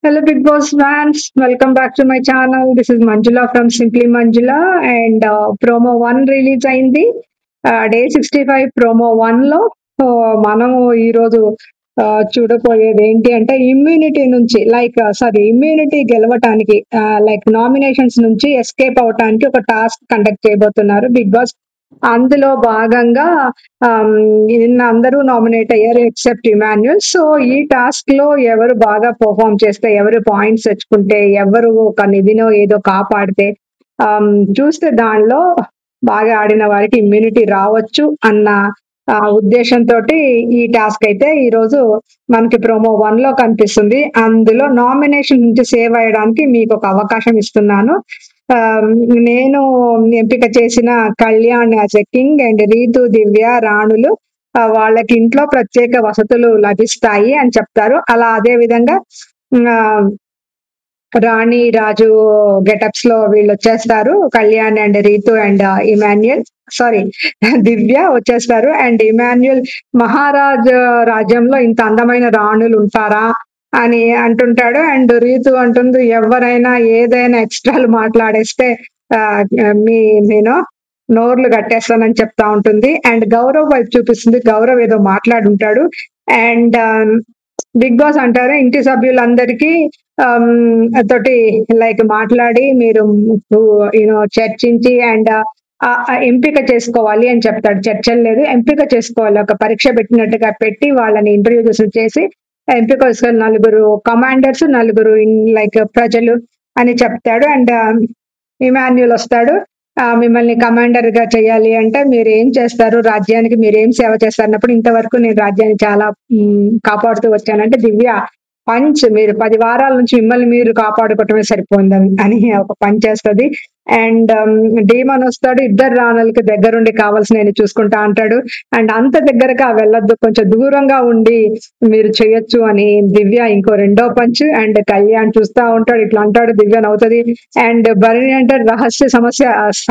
Hello, Big Boss fans. Welcome back to my channel. This is Manjula from Simply Manjula, and promo 1 release అయింది. Day 65 promo 1 లో మనము ఈరోజు చూడబోయేది ఏంటి అంటే ఇమ్యూనిటీ నుంచి ఇమ్యూనిటీ గెలవటానికి లైక్ నామినేషన్స్ నుంచి ఎస్కేప్ అవటానికి ఒక టాస్క్ కండక్ట్ చేయబోతున్నారు బిగ్ బాస్. అందులో భాగంగా నిన్న అందరూ నామినేట్ అయ్యారు ఎక్సెప్ట్ ఇమాన్యుల్. సో ఈ టాస్క్ లో ఎవరు బాగా పర్ఫామ్ చేస్తే, ఎవరు పాయింట్స్ తెచ్చుకుంటే, ఎవరు ఒక నిధినో ఏదో కాపాడితే చూస్తే దానిలో బాగా ఆడిన వారికి ఇమ్యూనిటీ రావచ్చు అన్న ఉద్దేశంతో ఈ టాస్క్ అయితే ఈ రోజు మనకి ప్రోమో 1 లో కనిపిస్తుంది. అందులో నామినేషన్ నుంచి సేవ్ అయ్యడానికి మీకు ఒక అవకాశం ఇస్తున్నాను. నేను ఎంపిక చేసిన Kalyan as a king and Ritu, Divya రాణులు వాళ్ళకి ఇంట్లో ప్రత్యేక వసతులు లభిస్తాయి అని చెప్తారు. అలా అదే విధంగా ఆ, రాణి రాజు గెటప్స్ లో వీళ్ళు వచ్చేస్తారు. Kalyan and Ritu and Emmanuel, sorry Divya వచ్చేస్తారు. అండ్ ఇమాన్యుయల్ మహారాజ్ రాజ్యంలో ఇంత అందమైన రాణులు ఉంటారా అని అంటుంటాడు. అండ్ రీతు అంటుంది ఎవరైనా ఏదైనా ఎక్స్ట్రాలు మాట్లాడేస్తే ఆ, మీ నేను నోర్లు కట్టేస్తానని చెప్తా ఉంటుంది. అండ్ గౌరవ్ వైపు చూపిస్తుంది. గౌరవ్ ఏదో మాట్లాడుంటాడు. అండ్ బిగ్ బాస్ అంటారు ఇంటి సభ్యులందరికీ తోటి లైక్ మాట్లాడి మీరు చర్చించి అండ్ ఎంపిక చేసుకోవాలి అని చెప్తాడు. చర్చలు లేదు, ఎంపిక చేసుకోవాలి. ఒక పరీక్ష పెట్టినట్టుగా పెట్టి వాళ్ళని ఇంటర్వ్యూస్ చేసి ఎంపిక చేసుకోవాలి. నలుగురు కమాండర్స్, నలుగురు లైక్ ప్రజలు అని చెప్తాడు. అండ్ ఇమాన్యుల్ వస్తాడు. మిమ్మల్ని కమాండర్ గా చేయాలి అంటే మీరు ఏం చేస్తారు, రాజ్యానికి మీరు ఏం సేవ చేస్తారు అన్నప్పుడు ఇంతవరకు నేను రాజ్యాన్ని చాలా కాపాడుతూ వచ్చానంటే దివ్య మీరు 10 వారాల నుంచి మిమ్మల్ని మీరు కాపాడుకోవటమే సరిపోయిందని అని ఒక పంచ్ చేస్తుంది. అండ్ డీమన్ వస్తాడు. ఇద్దరు రాణులకి దగ్గరుండి కావాల్సిన నేను చూసుకుంటా అంటాడు. అండ్ అంత దగ్గరగా వెళ్ళొద్దు, కొంచెం దూరంగా ఉండి మీరు చేయొచ్చు అని దివ్య ఇంకో రెండో పంచ్. అండ్ కళ్యాణ్ చూస్తా ఉంటాడు, ఇట్లా అంటాడు, దివ్య నవ్వుతుంది. అండ్ భరణి అంటే రహస్య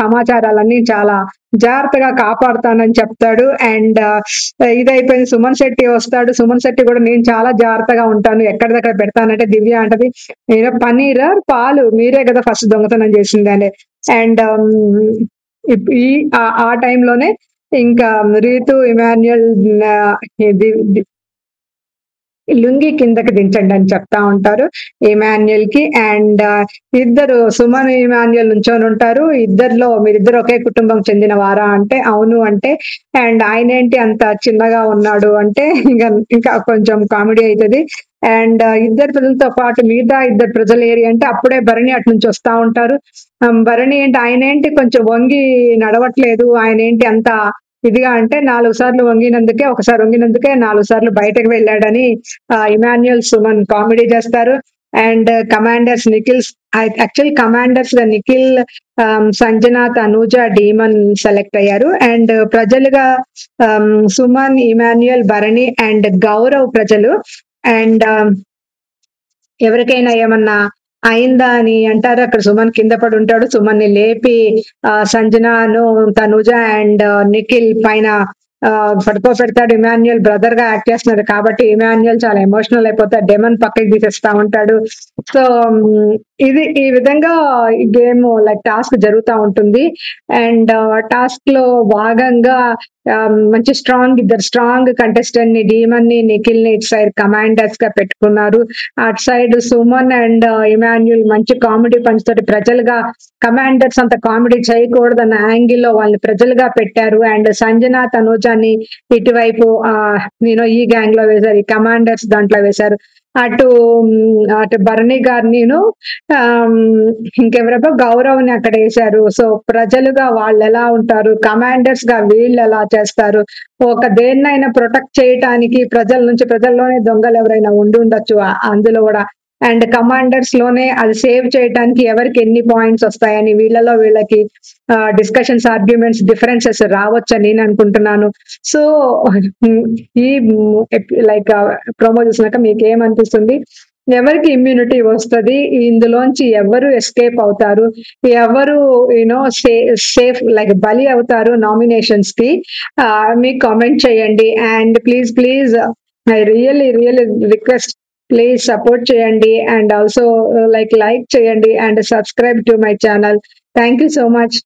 సమాచారాలన్నీ చాలా జాగ్రత్తగా కాపాడుతానని చెప్తాడు. అండ్ ఇదైపోయింది. సుమన్ శెట్టి వస్తాడు. సుమన్ శెట్టి కూడా నేను చాలా జాగ్రత్తగా ఉంటాను, ఎక్కడిదక్కడ పెడతానంటే దివ్య అంటది నేను పన్నీర్ పాలు మీరే కదా ఫస్ట్ దొంగతనం చేసింది అని. అండ్ ఈ ఆ టైంలోనే ఇంకా రీతు, ఇమాన్యుయల్ లుంగి కిందకి దించండి అని చెప్తా ఉంటారు ఇమాన్యుయల్ కి. అండ్ ఇద్దరు సుమన్, ఇమాన్యుయల్ నుంచొని ఉంటారు. ఇద్దరిలో మీరిద్దరు ఒకే కుటుంబం చెందిన వారా అంటే అవును అంటే, అండ్ ఆయన ఏంటి అంత చిన్నగా ఉన్నాడు అంటే ఇంకా కొంచెం కామెడీ అవుతుంది. అండ్ ఇద్దరు ప్రజలతో పాటు మిగతా ఇద్దరు ప్రజలు ఏరి అంటే అప్పుడే భరణి అటు నుంచి వస్తా ఉంటారు. భరణి ఏంటి ఆయన ఏంటి కొంచెం వంగి నడవట్లేదు, ఆయన ఏంటి అంత ఇదిగా అంటే 4 సార్లు వంగినందుకే, ఒకసారి వంగినందుకే 4 సార్లు బయటకు వెళ్ళాడని ఇమాన్యుయల్, సుమన్ కామెడీ చేస్తారు. And commanders Nikhil, actual commanders గా నిఖిల్, సంజన, తనూజ, డీమన్ సెలెక్ట్ అయ్యారు. అండ్ ప్రజలుగా సుమన్, ఇమాన్యుయల్, భరణి అండ్ గౌరవ్ ప్రజలు. అండ్ ఎవరికైనా ఏమన్నా అయిందా అని అంటారు. అక్కడ సుమన్ కింద పడి ఉంటాడు. సుమన్ ని లేపి సంజనాను, తనుజ అండ్ నిఖిల్ పైన పడుకోబెడతాడు. ఇమాన్యుయల్ బ్రదర్ గా యాక్ట్ చేస్తున్నాడు కాబట్టి ఇమాన్యుయల్ చాలా ఎమోషనల్ అయిపోతాడు. డెమన్ పక్కకి తీసేస్తా ఉంటాడు. సో ఇది ఈ విధంగా ఈ గేమ్ లైక్ టాస్క్ జరుగుతూ ఉంటుంది. అండ్ టాస్క్ లో భాగంగా మంచి ఇద్దరు స్ట్రాంగ్ కంటెస్టెంట్ ని, డీమన్ ని, నిఖిల్ ని ఇటు సైడ్ కమాండర్స్ గా పెట్టుకున్నారు. అటు సైడ్ సుమన్ అండ్ ఇమాన్యుయల్ మంచి కామెడీ పంచ్ తోటి ప్రజలుగా, కమాండర్స్ అంత కామెడీ చేయకూడదన్న యాంగిల్ లో వాళ్ళని ప్రజలుగా పెట్టారు. అండ్ సంజన, తనూజాని ఇటువైపు ఈ గ్యాంగ్ లో వేశారు, ఈ కమాండర్స్ దాంట్లో వేశారు. అటు అటు భరణి గారిని ఇంకెవరో గౌరవ్ ని అక్కడ వేశారు. సో ప్రజలుగా వాళ్ళు ఎలా ఉంటారు, కమాండర్స్ గా వీళ్ళు ఎలా చేస్తారు, ఒక దేన్నైనా ప్రొటెక్ట్ చేయటానికి ప్రజల్లోనే దొంగలు ఎవరైనా ఉండి ఉండొచ్చు అందులో కూడా. అండ్ కమాండర్స్ లోనే అది సేవ్ చేయడానికి ఎవరికి ఎన్ని పాయింట్స్ వస్తాయని వీళ్ళకి డిస్కషన్స్, ఆర్గ్యుమెంట్స్, డిఫరెన్సెస్ రావచ్చని నేను అనుకుంటున్నాను. సో ఈ లైక్ ప్రోమో చూసినాక మీకు ఏమనిపిస్తుంది, ఎవరికి ఇమ్యూనిటీ వస్తుంది, ఇందులోంచి ఎవరు ఎస్కేప్ అవుతారు, ఎవరు సేఫ్ లైక్ బలి అవుతారు నామినేషన్స్ కి, మీకు కామెంట్ చేయండి. And please I really really request please support చేయండి అండ్ ఆల్సో లైక్ చేయండి and subscribe to my channel. Thank you so much.